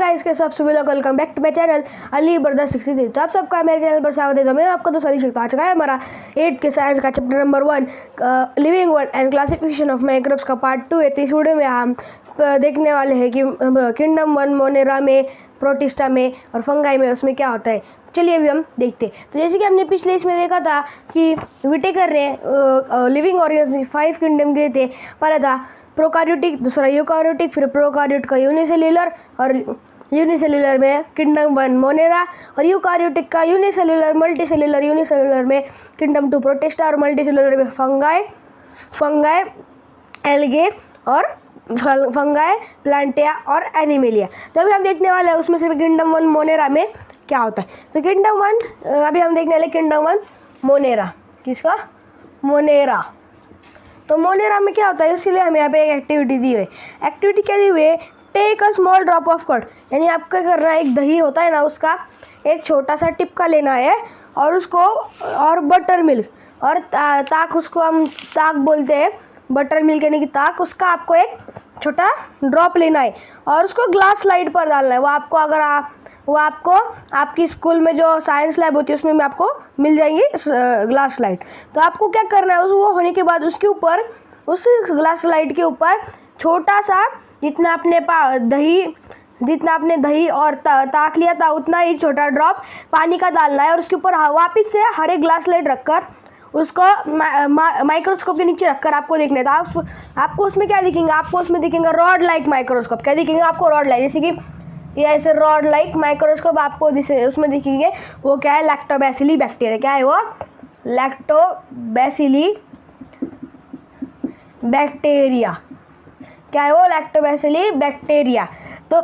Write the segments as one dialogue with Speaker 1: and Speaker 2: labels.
Speaker 1: Guys के सब सभी लोग welcome back to my channel Ali brother 63। तो आप सबका मेरे चैनल पर स्वागत है। तो मैं आपको तो सही सकता आज का है हमारा 8 के साइंस का chapter number 1 living world and classification of microbes का पार्ट 2 है। तो इस वीडियो में हम देखने वाले हैं कि किंगडम 1 मोनेरा में, प्रोटिस्टा में और फंगाई में उसमें क्या होता है। चलिए अभी हम देखते हैं। तो जैसे कि हमने पिछले इसमें देखा था कि विटेकर ने लिविंग ऑर्गेनिज्म 5 किंगडम गए थे। पहला था प्रोकार्योटिक, दूसरा यूकार्योटिक, फिर प्रोकार्योट का यूनिसेल्युलर, और यूनिसेल्युलर में किंगडम 1 मोनेरा, और यूकार्योटिक का यूनिसेल्युलर, मल्टीसेल्युलर, यूनिसेल्युलर में किंगडम 2 प्रोटिस्टा, और मल्टीसेल्युलर में फंगाई, एल्गे और फंगाई, प्लांटिया और एनिमेलिया। तो अभी हम देखने वाले हैं उसमें से किंगडम 1 मोनेरा में क्या होता है। तो किंगडम 1 अभी हम देखने वाले किंगडम 1 मोनेरा। किसका? मोनेरा। तो मोनेरा में क्या होता है, इसके लिए हमें यहाँ पे एक एक्टिविटी दी हुई है। एक्टिविटी क्या दी हुई है? Take a small drop of curd, यानी आपको क्या करना है, एक दही होता है ना, उसका एक छोटा सा टिपका लेना है और उसको, और बटर मिल्क और ताक, उसको हम ताक बोलते हैं, बटर मिल्क यानी कि ताक, उसका आपको एक छोटा ड्रॉप लेना है और उसको ग्लास स्लाइड पर डालना है। वो आपको आपकी स्कूल में जो साइंस लैब होती है उसमें भी आपको मिल जाएंगी ग्लास स्लाइड। तो आपको क्या करना है, वो होने के बाद उसके ऊपर, उस ग्लास स्लाइड के ऊपर छोटा सा, जितना आपने दही और ताक लिया था उतना ही छोटा ड्रॉप पानी का डालना है, और उसके ऊपर वापस से हर एक ग्लास स्लाइड रखकर उसको माइक्रोस्कोप के नीचे रखकर आपको देखना है। तो आपको उसमें क्या दिखेंगे? आपको उसमें दिखेंगे रॉड लाइक माइक्रोस्कोप। क्या दिखेंगे आपको? रॉड लाइक, जैसे कि ये ऐसे रॉड लाइक माइक्रोस्कोप आपको उसमें दिखेंगे। वो क्या है? Lactobacilli bacteria. क्या है वो? Lactobacilli bacteria. क्या है वो? Lactobacilli bacteria. तो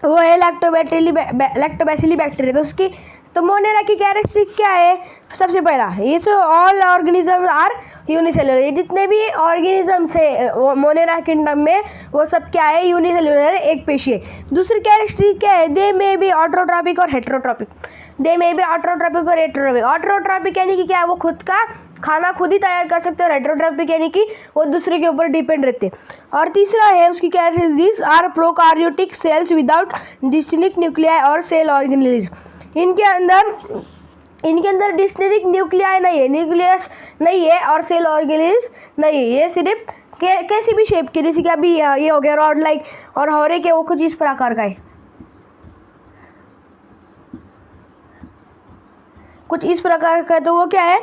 Speaker 1: वो है लैक्टोबैसिली बैक्टीरिया। तो मोनेरा की कैरेक्टरिस्टिक क्या है? सबसे पहला, ये ऑल ऑर्गेनिज्म आर यूनिसेल्युलर। ये जितने भी ऑर्गेनिजम्स है मोनेरा किंगडम में, वो सब क्या है? यूनिसेल्युलर, एक पेशीय। दूसरी कैरेक्टरिस्टिक क्या है? दे में भी ऑटोट्रॉपिक और हेटेरोट्रॉपिक। दे में भी ऑटोट्रॉपिक और हेटेरोट्रॉपिक। ऑटोट्रॉपिक यानी कि क्या है? वो खुद का खाना खुद ही तैयार कर सकते हैं, और हेटेरोट्रॉपिक यानी कि वो दूसरे के ऊपर डिपेंड रहते हैं। और तीसरा है उसकी characteristic, this are prokaryotic cells without distinct nuclei और सेल ऑर्गेनेलिज्म। इनके अंदर डिस्टिंक्ट न्यूक्लियाई नहीं है, न्यूक्लियस नहीं है, और सेल ऑर्गेनेलिज्म नहीं है। ये सिर्फ कैसी भी शेप के, जैसे कि अभी ये हो गया रॉड लाइक, और हौरे के वो कुछ इस प्रकार का है, कुछ इस प्रकार का है। तो वो क्या है?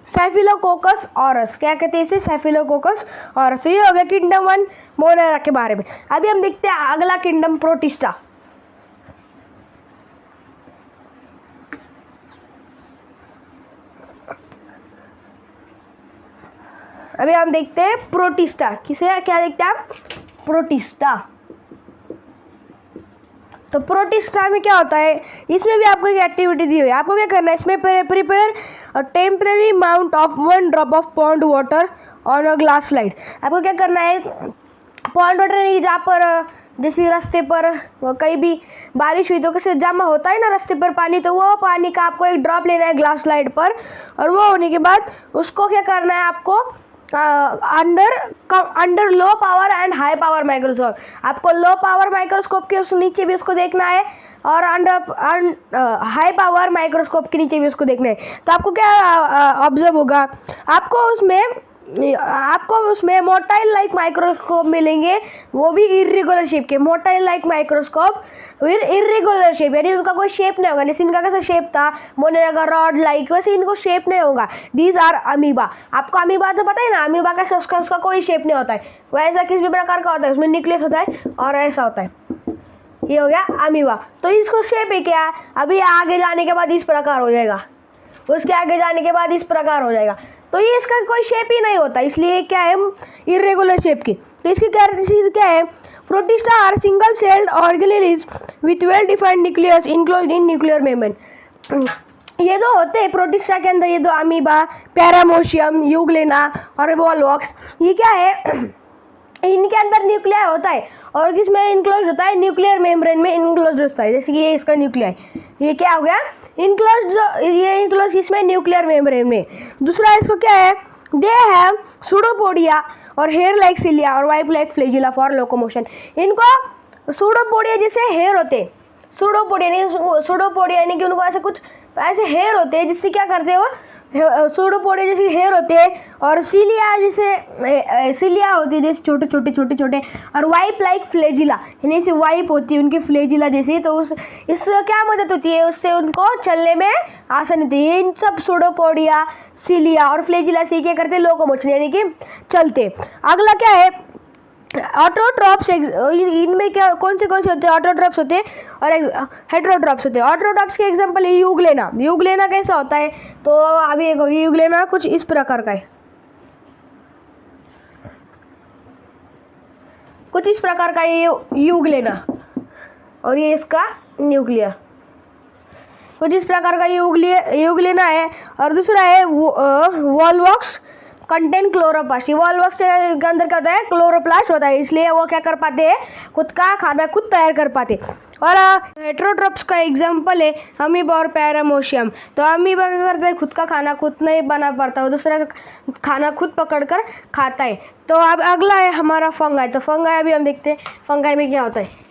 Speaker 1: Staphylococcus Aurus. क्या कहते हैं इसे? Staphylococcus Aurus. तो ये हो गया किंगडम 1 मोनेरा के बारे में। अभी हम देखते हैं अगला किंगडम, प्रोटिस्टा। अभी हम देखते हैं प्रोटिस्टा। किसे क्या देखते हैं आप? प्रोटिस्टा। तो प्रोटिस्टा में क्या होता है, इसमें भी आपको एक एक्टिविटी दी हुई है। आपको क्या करना है, इसमें prepare a temporary amount of 1 drop of pond water on a glass slide. आपको क्या करना है, पॉन्ड वाटर नहीं, जहाँ पर जैसे रास्ते पर कहीं भी बारिश हुई तो कैसे जमा होता है ना रास्ते पर पानी, तो वो पानी का आपको एक ड्रॉप लेना है ग्लास स्लाइड पर, और वो होने के बाद उसको क्या करना है आपको, under low power and high power microscope. आपको लो पावर माइक्रोस्कोप के उस नीचे भी उसको देखना है, और अंडर हाई पावर माइक्रोस्कोप के नीचे भी उसको देखना है। तो आपको क्या ऑब्जर्व होगा, आपको उसमें मोटाइल लाइक माइक्रोस्कोप मिलेंगे, वो भी इर्रेगुलर शेप के। मोटाइल लाइक माइक्रोस्कोप फिर इर्रेगुलर शेप, यानी उनका कोई शेप नहीं होगा। जैसे इनका कैसा शेप था मोनेरा का, रॉड लाइक, वैसे इनको शेप नहीं होगा। These are amoeba. आपको अमीबा तो पता है ना, अमीबा कैसा, उसका कोई शेप नहीं होता है। वैसा किस भी प्रकार का होता है, उसमें न्यूक्लियस होता है और ऐसा होता है। ये हो गया अमीबा। तो इसको शेप है क्या? अभी आगे जाने के बाद इस प्रकार हो जाएगा, उसके आगे जाने के बाद इस प्रकार हो जाएगा। तो ये इसका कोई शेप ही नहीं होता, इसलिए क्या है? इर्रेगुलर शेप की। तो इसकी कैरेक्टरिस्टिक क्या है? Protista are single celled organism with well defined nucleus enclosed in nuclear membrane. ये दो होते हैं प्रोटिस्टा के अंदर, ये दो अमीबा, पैरामोशियम, यूग्लेना और वॉलवॉक्स। ये क्या है? इनके अंदर न्यूक्लियाई होता है, और किसमें इनक्लोज होता है? न्यूक्लियर मेम्ब्रेन में इनक्लोज होता है। जैसे कि ये इसका न्यूक्लियाई, ये क्या हो गया? इनक्लोज। ये इनक्लोज इसमें न्यूक्लियर मेम्ब्रेन में। दूसरा इसको क्या है? दे हैव सूडोपोडिया और हेयर लाइक सिलिया और wipe like flagella for locomotion. इनको सूडोपोडिया जैसे हेयर होते हैं, सूडोपोडिया यानी कि उनको ऐसे कुछ ऐसे हेयर होते हैं जिससे क्या करते हैं वो सूडोपोडिया जैसे हेयर होते हैं, और सीलिया होती है जैसे छोटे, और वाइप लाइक फ्लेजिला यानी ऐसी वाइप होती है उनकी फ्लेजिला जैसी, तो इससे क्या मदद होती है, उससे उनको चलने में आसानी होती है। इन सब सूडोपोडिया, सीलिया और फ्लेजिला से क्या करते हैं, लोकोमोशन यानी कि चलते। अगला क्या है, ऑटोट्रॉप्स। इनमें क्या कौन से होते हैं, ऑटोट्रॉप्स होते हैं और हेटेरोट्रॉप्स होते हैं। ऑटोट्रॉप्स के एग्जांपल है यूग्लेना। यूग्लेना कैसा होता है, तो अभी यूग्लेना कुछ इस प्रकार का है, कुछ इस प्रकार का ये यूग्लेना, और ये इसका न्यूक्लियर कुछ इस प्रकार का यूग्लेना है। और दूसरा है वॉल्वॉक्स कंटेन क्लोरोप्लास्ट। वॉल्वॉक्स के अंदर क्या होता है, क्लोरोप्लास्ट होता है, इसलिए वो क्या कर पाते हैं, खुद का खाना खुद तैयार कर पाते। और हेटेरोट्रॉप्स का एग्जांपल है अमीबा और पैरामोशियम। तो अमीबा क्या करता है, खुद का खाना खुद नहीं बना पाता, वो दूसरा का खाना खुद पकड़कर खाता है। तो अब अगला है हमारा फंगाई। तो फंगाई अभी हम देखते हैं फंगाई में क्या होता है।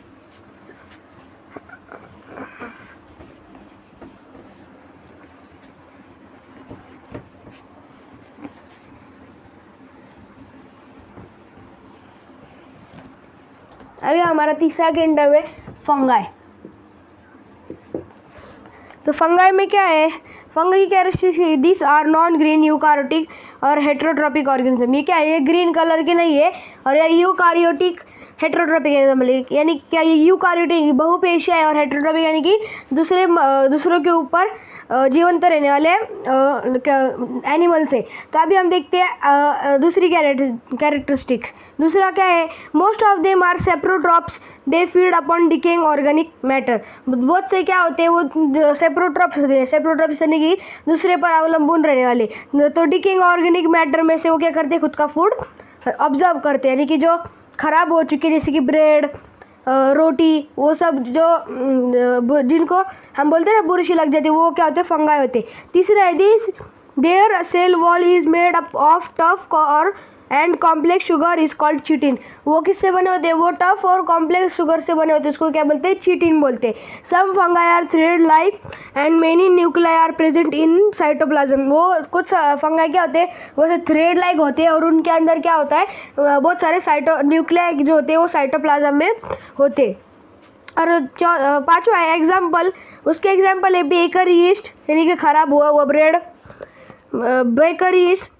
Speaker 1: अभी हमारा तीसरा किंगडम है फंगाई। तो फंगाई में क्या है, फंगाई की characteristics, this are non green eukaryotic और हेटेरोट्रॉपिक ऑर्गेनिज्म। ये क्या है, ये ग्रीन कलर के नहीं है, और ये यूकारियोटिक हेटेरोट्रॉपिक यानी क्या, ये यूकारियोटिक बहुपेशीय है, और हेटेरोट्रॉपिक यानी कि दूसरों के ऊपर जीवंत रहने वाले एनिमल से। तो अभी हम देखते हैं दूसरी कैरेक्टरिस्टिक्स। दूसरा क्या है, most of them are saprotrophs, they feed upon decaying organic matter. बहुत से क्या होते हैं, वो सेप्रोट्रॉप्स होते हैं। सेप्रोट्रॉप्स यानी कि दूसरे पर अवलंबन रहने वाले। तो डिकेइंग ऑर्गेनिक मैटर में से वो क्या करते हैं, खुद का फूड ऑब्जर्व करते हैं, यानी कि जो खराब हो चुकी है जैसे कि ब्रेड, रोटी, वो सब जो जिनको हम बोलते हैं ना बुरशी लग जाती है, वो क्या होते हैं, फंगाई होते हैं। तीसरा है this their cell wall is made up of tough और and complex sugar is called chitin. वो किससे बने होते हैं, वो टफ और कॉम्प्लेक्स शुगर से बने होते हैं, उसको क्या बोलते हैं, चिटिन बोलते हैं। Some fungi are thread like and many nuclei are present in cytoplasm. वो कुछ फंगाई क्या होते हैं, वो थ्रेड लाइक होते हैं, और उनके अंदर क्या होता है, बहुत सारे न्यूक्लियाई जो होते हैं वो साइटोप्लाज्म में होते। और पांचवा है एग्जाम्पल, उसके एग्जाम्पल है बेकर ईस्ट यानी कि खराब हुआ वो ब्रेड, बेकर ईस्ट,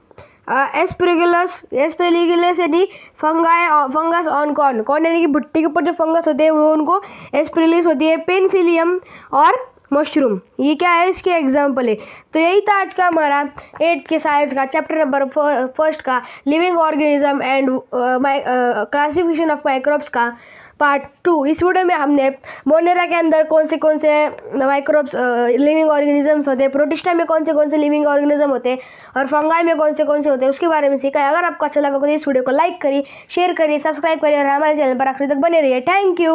Speaker 1: एस्पेरिगुलस यानी फंगस ऑन कॉर्न यानी कि भुट्टी के ऊपर जो फंगस होते हैं वो उनको एस्पेरिगुलस होती है। पेनिसिलियम और मशरूम, ये क्या है, इसके एग्जाम्पल है। तो यही था आज का हमारा 8th के साइंस का चैप्टर नंबर 1 का living organism and classification of microbes का पार्ट 2। इस वीडियो में हमने मोनेरा के अंदर कौन से माइक्रोब्स लिविंग ऑर्गेनिजम्स होते हैं, प्रोटिस्टा में कौन से लिविंग ऑर्गेनिज्म होते हैं, और फंगाई में कौन से होते हैं, उसके बारे में सीखा है। अगर आपको अच्छा लगा तो इस वीडियो को लाइक करिए, शेयर करिए, सब्सक्राइब करिए, और हमारे चैनल पर आखिर तक बने रहिए। Thank you.